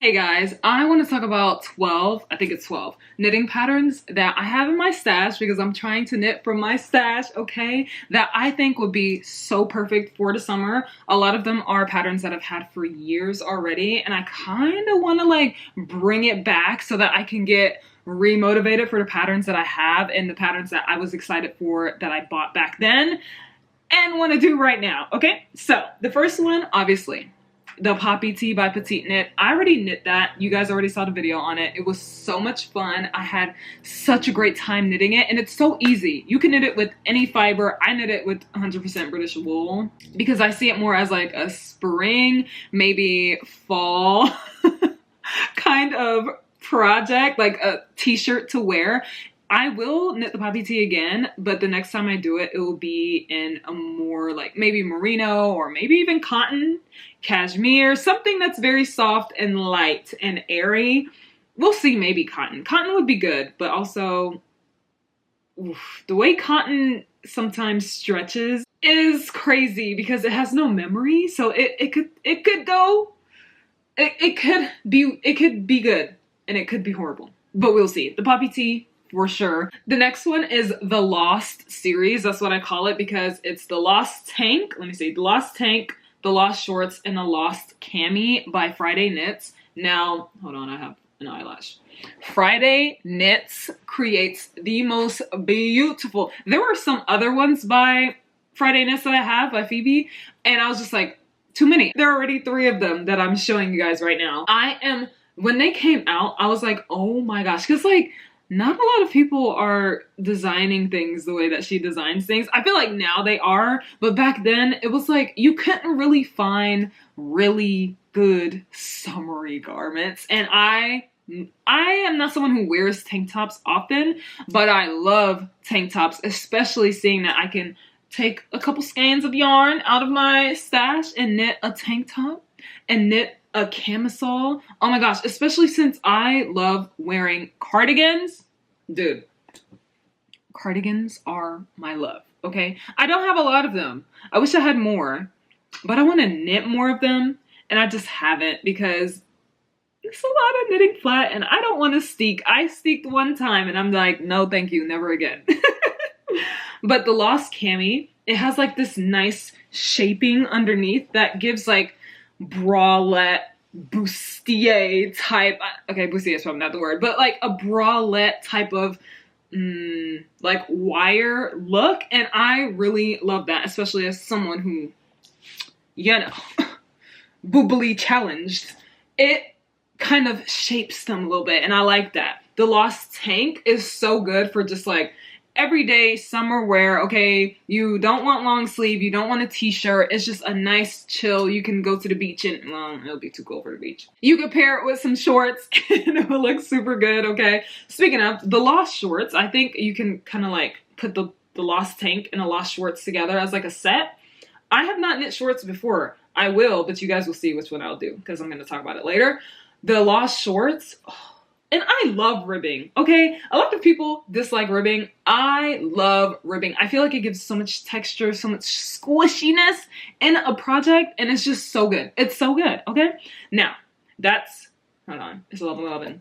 Hey guys, I want to talk about 12, I think it's 12, knitting patterns that I have in my stash because I'm trying to knit from my stash, okay? That I think would be so perfect for the summer. A lot of them are patterns that I've had for years already, and I kind of want to like bring it back so that I can get remotivated for the patterns that I have and the patterns that I was excited for that I bought back then and want to do right now, okay? So the first one, obviously, the Poppy Tee by PetiteKnit. I already knit that. You guys already saw the video on it. It was so much fun. I had such a great time knitting it, and it's so easy. You can knit it with any fiber. I knit it with 100% British wool because I see it more as like a spring, maybe fall kind of project, like a t-shirt to wear. I will knit the Poppy Tee again, but the next time I do it, it will be in a more like maybe merino or maybe even cotton, cashmere, something that's very soft and light and airy. We'll see, maybe cotton. Cotton would be good, but also the way cotton sometimes stretches is crazy because it has no memory. So it could be good and it could be horrible, but we'll see. The Poppy Tee, for sure. The next one is the Lost series. That's what I call it because it's the Lost Tank. Let me see. The Lost Tank, the Lost Shorts, and the Lost Cami by FridayKnits. Now, hold on, I have an eyelash. FridayKnits creates the most beautiful. There were some other ones by FridayKnits that I have by Phoebe, and I was just like, too many. There are already 3 of them that I'm showing you guys right now. When they came out, I was like, oh my gosh, because like, not a lot of people are designing things the way that she designs things. I feel like now they are, but back then it was like you couldn't really find really good summery garments. And I am not someone who wears tank tops often, but I love tank tops, especially seeing that I can take a couple skeins of yarn out of my stash and knit a tank top and knit a camisole. Oh my gosh, especially since I love wearing cardigans. Dude, cardigans are my love, okay? I don't have a lot of them. I wish I had more, but I want to knit more of them, and I just haven't because it's a lot of knitting flat, and I don't want to steek. I steeked one time, and I'm like, no, thank you, never again. But the Lost Cami, it has like this nice shaping underneath that gives like bralette, bustier type, okay, bustier is probably not the word, but like a bralette type of like wire look, and I really love that, especially as someone who, you know, boobily challenged. It kind of shapes them a little bit, and I like that. The Lost Tank is so good for just like everyday summer wear, okay? You don't want long sleeve, you don't want a t-shirt, it's just a nice chill. You can go to the beach and, well, it'll be too cold for the beach. You could pair it with some shorts and it will look super good, okay? Speaking of the Lost Shorts, I think you can kind of like put the Lost Tank and the Lost Shorts together as like a set. I have not knit shorts before. I will, but you guys will see which one I'll do because I'm going to talk about it later. The Lost Shorts, and I love ribbing, okay? A lot of people dislike ribbing. I love ribbing. I feel like it gives so much texture, so much squishiness in a project, and it's just so good. It's so good, okay? Now, that's, hold on, it's 11:11.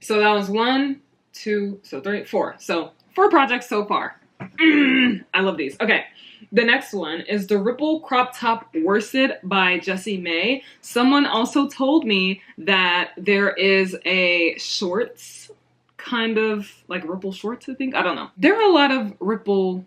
So that was 1, 2, so 3, 4. So 4 projects so far. I love these. Okay. The next one is the Ripple Crop Top Worsted by Jessie May. Someone also told me that there is a shorts, kind of like Ripple shorts, I think. I don't know. There are a lot of Ripple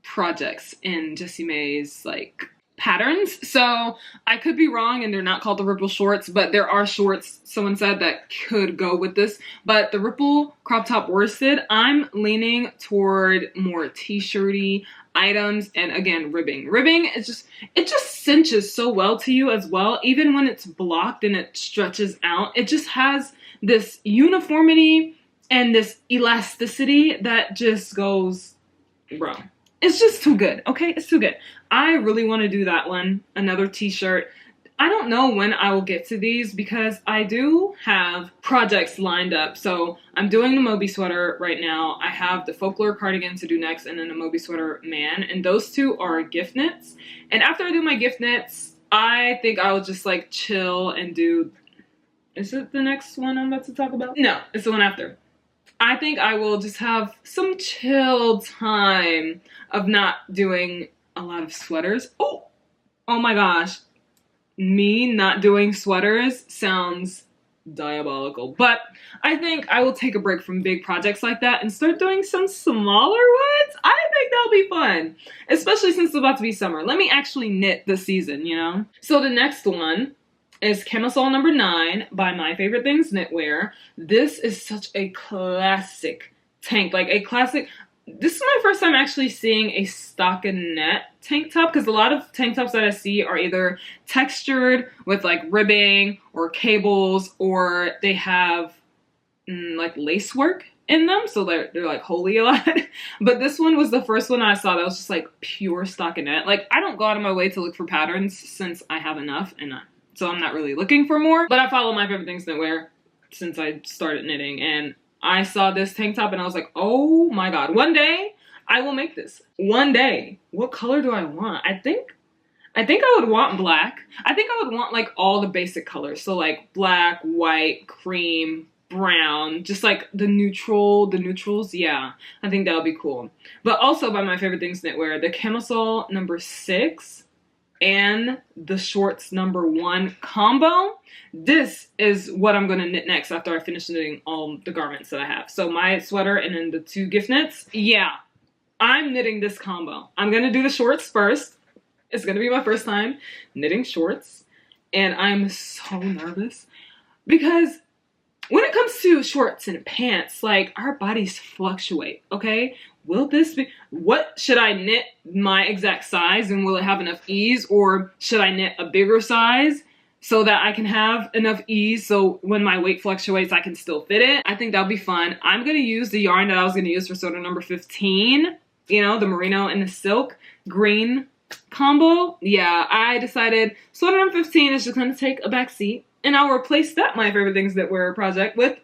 projects in Jessie May's like patterns. So I could be wrong and they're not called the Ripple shorts, but there are shorts, someone said, that could go with this. But the Ripple Crop Top Worsted, I'm leaning toward more t-shirty items, and again, ribbing. Ribbing is it just cinches so well to you as well. Even when it's blocked and it stretches out, it just has this uniformity and this elasticity that just goes, bro. It's just too good, okay? It's too good. I really want to do that one, another t-shirt. I don't know when I will get to these because I do have projects lined up. So I'm doing the Moby sweater right now. I have the folklore cardigan to do next, and then the Moby sweater man. And those 2 are gift knits. And after I do my gift knits, I think I'll just like chill and do Is it the next one I'm about to talk about? No, it's the one after. I think I will just have some chill time of not doing a lot of sweaters. Oh my gosh. Me not doing sweaters sounds diabolical, but I think I will take a break from big projects like that and start doing some smaller ones. I think that'll be fun, especially since it's about to be summer. Let me actually knit this season, you know? So the next one is Camisole number 9 by My Favorite Things Knitwear. This is such a classic tank, like a classic. This is my first time actually seeing a stockinette tank top, because a lot of tank tops that I see are either textured with like ribbing or cables, or they have like lace work in them, so they're like holy a lot. But this one was the first one I saw that was just like pure stockinette. Like, I don't go out of my way to look for patterns since I have enough, and so I'm not really looking for more. But I follow My Favorite Things Knitwear since I started knitting, and I saw this tank top and I was like, oh my god, one day I will make this. One day. What color do I want? I think I would want black. I think I would want like all the basic colors. So like black, white, cream, brown, just like the neutrals. Yeah, I think that would be cool. But also by My Favorite Things Knitwear, the Camisole number 6 and the shorts number 1 combo. This is what I'm gonna knit next after I finish knitting all the garments that I have. So my sweater and then the 2 gift knits. Yeah, I'm knitting this combo. I'm gonna do the shorts first. It's gonna be my first time knitting shorts, and I'm so nervous because when it comes to shorts and pants, like, our bodies fluctuate, okay? Will this be, what, should I knit my exact size and will it have enough ease, or should I knit a bigger size so that I can have enough ease so when my weight fluctuates I can still fit it? I think that'll be fun. I'm gonna use the yarn that I was gonna use for sweater number 15, you know, the merino and the silk green combo. Yeah, I decided sweater number 15 is just gonna take a back seat, and I'll replace that My Favorite Things Knitwear project with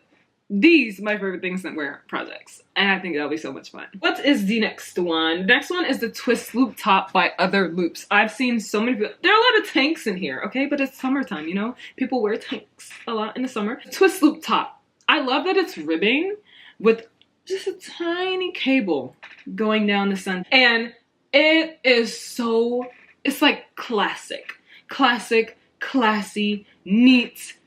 these My Favorite Things Knitwear projects. And I think that'll be so much fun. What is the next one? The next one is the twist loop top by Other Loops. I've seen so many people. There are a lot of tanks in here, okay? But it's summertime, you know? People wear tanks a lot in the summer. Twist loop top. I love that it's ribbing with just a tiny cable going down the center. And it is so, it's like classic, classy, neat,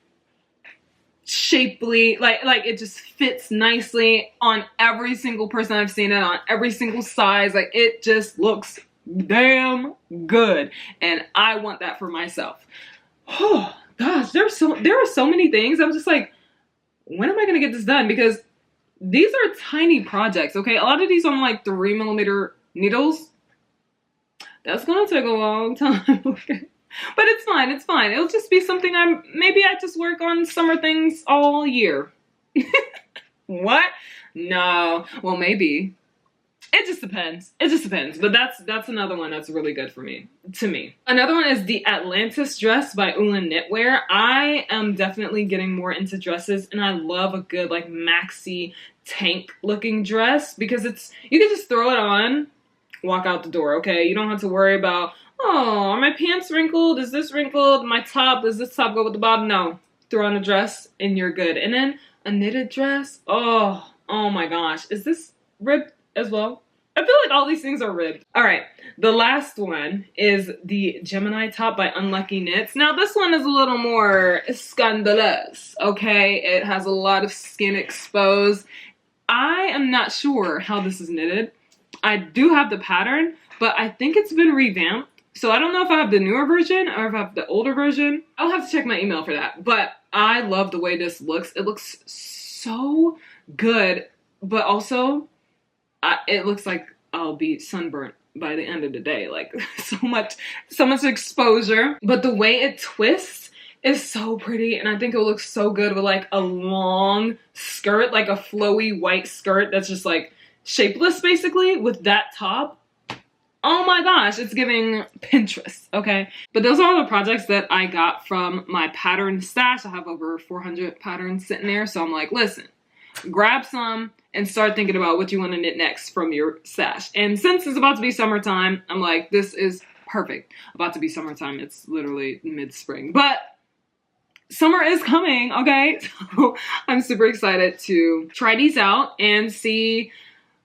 shapely, like it just fits nicely on every single person I've seen it on, every single size. Like, it just looks damn good, and I want that for myself. Oh gosh, there are so many things. I'm just like, when am I gonna get this done? Because these are tiny projects, okay? A lot of these are on like 3mm needles. That's gonna take a long time, okay? But it's fine, it's fine. It'll just be something maybe I just work on summer things all year. What? No. Well, maybe. It just depends. It just depends. But that's another one that's really good for me. To me. Another one is the Atlantis Dress by ullenknitwear. I am definitely getting more into dresses, and I love a good like maxi tank looking dress because you can just throw it on, walk out the door, okay? You don't have to worry about, oh, are my pants wrinkled? Is this wrinkled? My top, does this top go with the bottom? No. Throw on a dress and you're good. And then a knitted dress. Oh my gosh. Is this ribbed as well? I feel like all these things are ribbed. All right. The last one is the Gemini top by unluckyknits. Now this one is a little more scandalous, okay? It has a lot of skin exposed. I am not sure how this is knitted. I do have the pattern, but I think it's been revamped. So I don't know if I have the newer version or if I have the older version. I'll have to check my email for that. But I love the way this looks. It looks so good, but also it looks like I'll be sunburnt by the end of the day. Like so much exposure. But the way it twists is so pretty, and I think it looks so good with like a long skirt, like a flowy white skirt that's just like shapeless basically with that top. Oh my gosh, it's giving Pinterest, okay? But those are all the projects that I got from my pattern stash. I have over 400 patterns sitting there, so I'm like, listen, grab some and start thinking about what you want to knit next from your stash. And since it's about to be summertime, I'm like, this is perfect. About to be summertime, it's literally mid-spring. But summer is coming, okay? So I'm super excited to try these out and see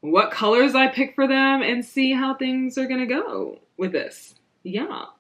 what colors I pick for them and see how things are gonna go with this. Yeah.